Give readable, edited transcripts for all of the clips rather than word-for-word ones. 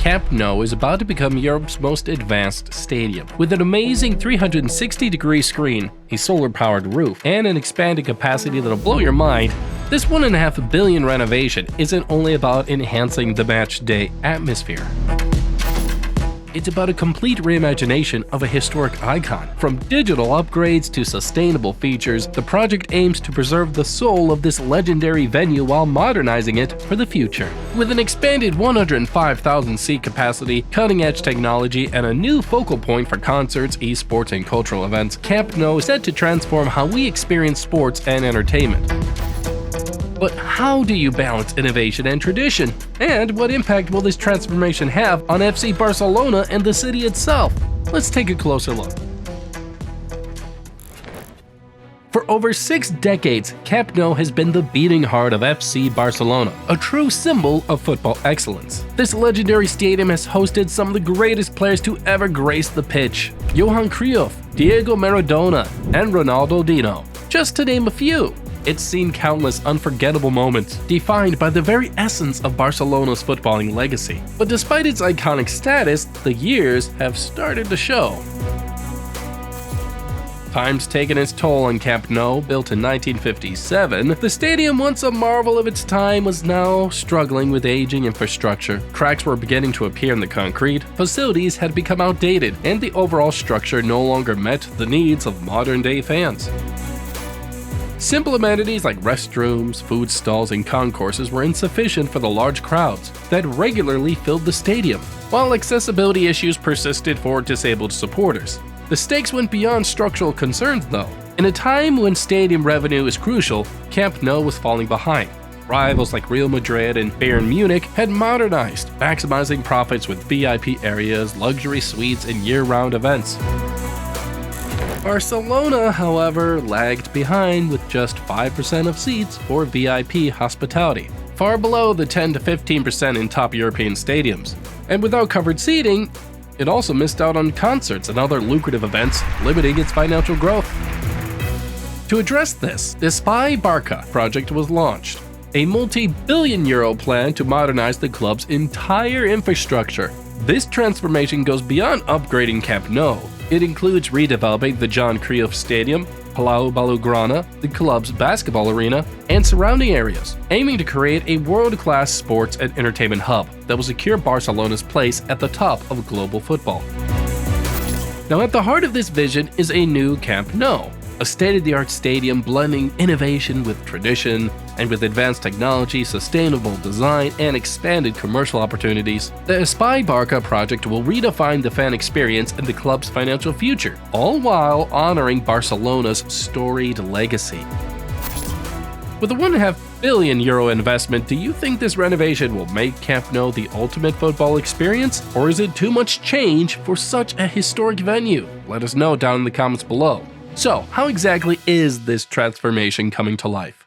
Camp Nou is about to become Europe's most advanced stadium. With an amazing 360-degree screen, a solar-powered roof, and an expanded capacity that'll blow your mind, this $1.5 billion renovation isn't only about enhancing the match-day atmosphere. It's about a complete reimagination of a historic icon. From digital upgrades to sustainable features, the project aims to preserve the soul of this legendary venue while modernizing it for the future. With an expanded 105,000-seat capacity, cutting-edge technology, and a new focal point for concerts, esports, and cultural events, Camp Nou is set to transform how we experience sports and entertainment. But how do you balance innovation and tradition? And what impact will this transformation have on FC Barcelona and the city itself? Let's take a closer look. For over 6 decades, Camp Nou has been the beating heart of FC Barcelona, a true symbol of football excellence. This legendary stadium has hosted some of the greatest players to ever grace the pitch: Johan Cruyff, Diego Maradona, and Ronaldo Dino, just to name a few. It's seen countless unforgettable moments, defined by the very essence of Barcelona's footballing legacy. But despite its iconic status, the years have started to show. Time's taken its toll on Camp Nou. Built in 1957, the stadium, once a marvel of its time, was now struggling with aging infrastructure. Cracks were beginning to appear in the concrete, facilities had become outdated, and the overall structure no longer met the needs of modern-day fans. Simple amenities like restrooms, food stalls, and concourses were insufficient for the large crowds that regularly filled the stadium, while accessibility issues persisted for disabled supporters. The stakes went beyond structural concerns, though. In a time when stadium revenue is crucial, Camp Nou was falling behind. Rivals like Real Madrid and Bayern Munich had modernized, maximizing profits with VIP areas, luxury suites, and year-round events. Barcelona, however, lagged behind with just 5% of seats for VIP hospitality, far below the 10 to 15% in top European stadiums. And without covered seating, it also missed out on concerts and other lucrative events, limiting its financial growth. To address this, the Skywalk project was launched, a multi-billion euro plan to modernize the club's entire infrastructure. This transformation goes beyond upgrading Camp Nou. It includes redeveloping the Johan Cruyff Stadium, Palau Blaugrana, the club's basketball arena, and surrounding areas, aiming to create a world-class sports and entertainment hub that will secure Barcelona's place at the top of global football. Now, at the heart of this vision is a new Camp Nou, a state-of-the-art stadium blending innovation with tradition, and with advanced technology, sustainable design, and expanded commercial opportunities. The Skywalk project will redefine the fan experience and the club's financial future, all while honoring Barcelona's storied legacy. With a €1.5 billion investment, do you think this renovation will make Camp Nou the ultimate football experience? Or is it too much change for such a historic venue? Let us know down in the comments below. So, how exactly is this transformation coming to life?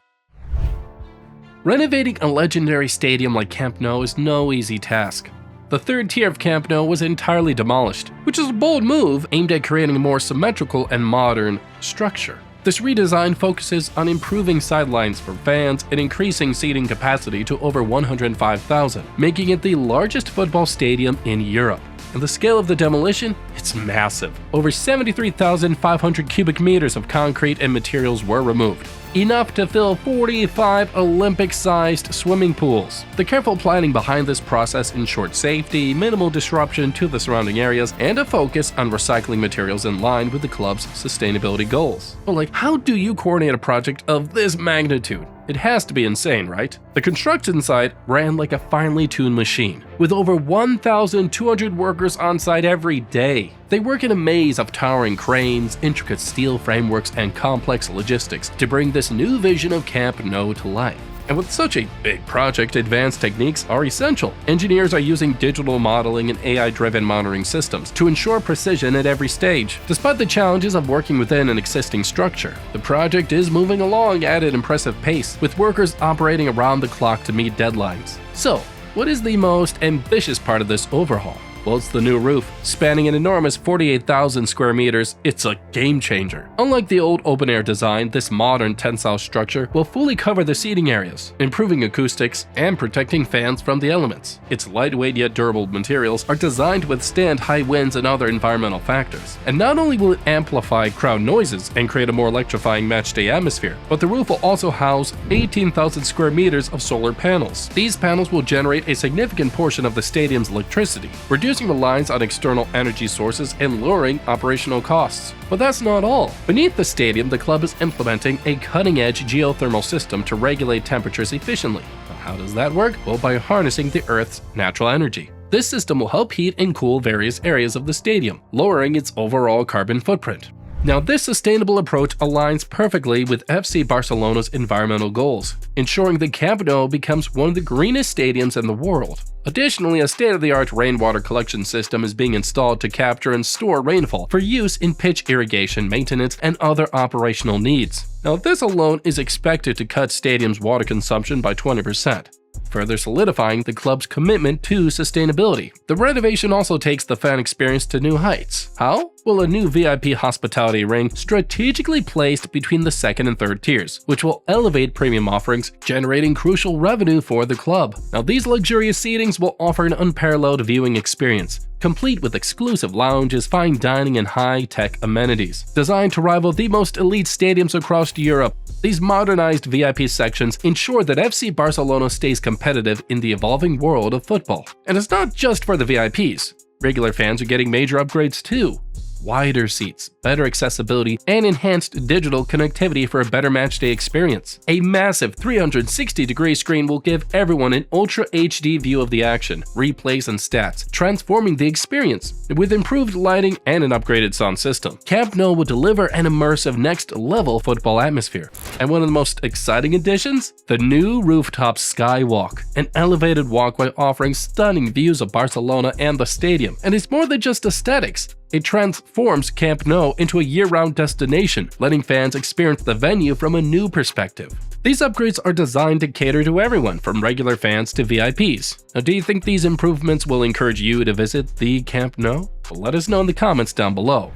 Renovating a legendary stadium like Camp Nou is no easy task. The third tier of Camp Nou was entirely demolished, which is a bold move aimed at creating a more symmetrical and modern structure. This redesign focuses on improving sidelines for fans and increasing seating capacity to over 105,000, making it the largest football stadium in Europe. And the scale of the demolition? It's massive. Over 73,500 cubic meters of concrete and materials were removed, enough to fill 45 Olympic-sized swimming pools. The careful planning behind this process ensured safety, minimal disruption to the surrounding areas, and a focus on recycling materials in line with the club's sustainability goals. But how do you coordinate a project of this magnitude? It has to be insane, right? The construction site ran like a finely tuned machine, with over 1,200 workers on site every day. They work in a maze of towering cranes, intricate steel frameworks, and complex logistics to bring this new vision of Camp Nou to life. And with such a big project, advanced techniques are essential. Engineers are using digital modeling and AI-driven monitoring systems to ensure precision at every stage. Despite the challenges of working within an existing structure, the project is moving along at an impressive pace, with workers operating around the clock to meet deadlines. So, what is the most ambitious part of this overhaul? Well, it's the new roof. Spanning an enormous 48,000 square meters, it's a game changer. Unlike the old open-air design, this modern tensile structure will fully cover the seating areas, improving acoustics and protecting fans from the elements. Its lightweight yet durable materials are designed to withstand high winds and other environmental factors. And not only will it amplify crowd noises and create a more electrifying matchday atmosphere, but the roof will also house 18,000 square meters of solar panels. These panels will generate a significant portion of the stadium's electricity, reducing reliance on external energy sources and lowering operational costs. But that's not all. Beneath the stadium, the club is implementing a cutting-edge geothermal system to regulate temperatures efficiently. Now, how does that work? Well, by harnessing the Earth's natural energy. This system will help heat and cool various areas of the stadium, lowering its overall carbon footprint. Now, this sustainable approach aligns perfectly with FC Barcelona's environmental goals, ensuring the Camp Nou becomes one of the greenest stadiums in the world. Additionally, a state-of-the-art rainwater collection system is being installed to capture and store rainfall for use in pitch irrigation, maintenance, and other operational needs. Now, this alone is expected to cut stadium's water consumption by 20%. Further solidifying the club's commitment to sustainability. The renovation also takes the fan experience to new heights. How? Well, a new VIP hospitality ring strategically placed between the second and third tiers, which will elevate premium offerings, generating crucial revenue for the club. Now, these luxurious seatings will offer an unparalleled viewing experience, complete with exclusive lounges, fine dining, and high-tech amenities. Designed to rival the most elite stadiums across Europe, these modernized VIP sections ensure that FC Barcelona stays competitive in the evolving world of football. And it's not just for the VIPs. Regular fans are getting major upgrades too. Wider seats, better accessibility, and enhanced digital connectivity for a better matchday experience. A massive 360-degree screen will give everyone an Ultra HD view of the action, replays, and stats, transforming the experience. With improved lighting and an upgraded sound system, Camp Nou will deliver an immersive next-level football atmosphere. And one of the most exciting additions? The new rooftop Skywalk, an elevated walkway offering stunning views of Barcelona and the stadium. And it's more than just aesthetics. It transforms Camp Nou into a year-round destination, letting fans experience the venue from a new perspective. These upgrades are designed to cater to everyone, from regular fans to VIPs. Now, do you think these improvements will encourage you to visit the Camp Nou? Well, let us know in the comments down below.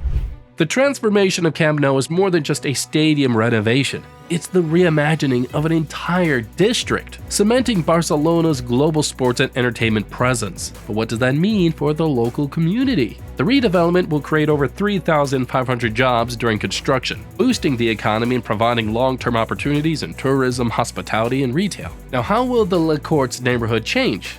The transformation of Camp Nou is more than just a stadium renovation. It's the reimagining of an entire district, cementing Barcelona's global sports and entertainment presence. But what does that mean for the local community? The redevelopment will create over 3,500 jobs during construction, boosting the economy and providing long-term opportunities in tourism, hospitality, and retail. Now, how will the La Corte's neighborhood change?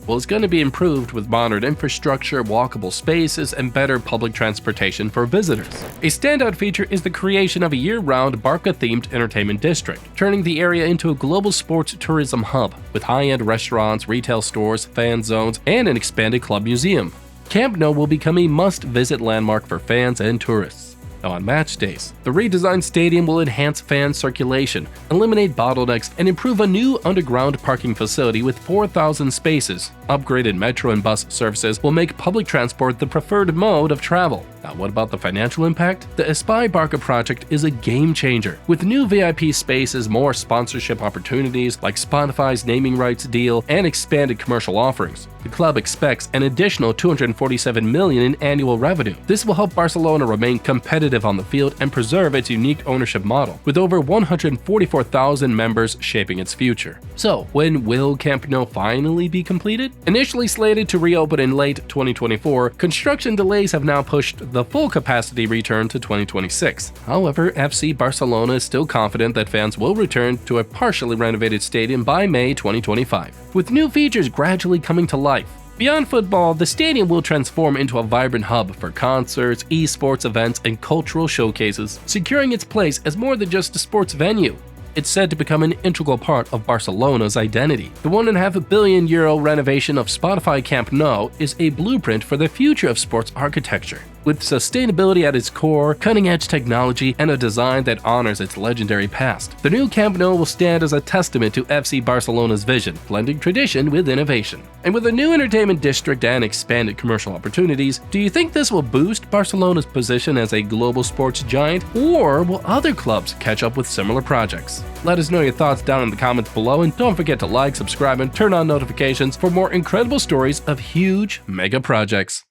Well, it's going to be improved with modern infrastructure, walkable spaces, and better public transportation for visitors. A standout feature is the creation of a year-round Barca-themed entertainment district, turning the area into a global sports tourism hub, with high-end restaurants, retail stores, fan zones, and an expanded club museum. Camp Nou will become a must-visit landmark for fans and tourists. Now, on match days, the redesigned stadium will enhance fan circulation, eliminate bottlenecks, and improve a new underground parking facility with 4,000 spaces. Upgraded metro and bus services will make public transport the preferred mode of travel. Now, what about the financial impact? The Espai Barca project is a game changer. With new VIP spaces, more sponsorship opportunities like Spotify's naming rights deal, and expanded commercial offerings, the club expects an additional $247 million in annual revenue. This will help Barcelona remain competitive on the field and preserve its unique ownership model, with over 144,000 members shaping its future. So, when will Camp Nou finally be completed? Initially slated to reopen in late 2024, construction delays have now pushed the full capacity return to 2026. However, FC Barcelona is still confident that fans will return to a partially renovated stadium by May 2025, with new features gradually coming to life. Beyond football, the stadium will transform into a vibrant hub for concerts, esports events, and cultural showcases, securing its place as more than just a sports venue. It's said to become an integral part of Barcelona's identity. The €1.5 billion renovation of Spotify Camp Nou is a blueprint for the future of sports architecture. With with sustainability at its core, cutting-edge technology, and a design that honors its legendary past. The new Camp Nou will stand as a testament to FC Barcelona's vision, blending tradition with innovation. And with a new entertainment district and expanded commercial opportunities, do you think this will boost Barcelona's position as a global sports giant, or will other clubs catch up with similar projects? Let us know your thoughts down in the comments below, and don't forget to like, subscribe, and turn on notifications for more incredible stories of huge mega projects.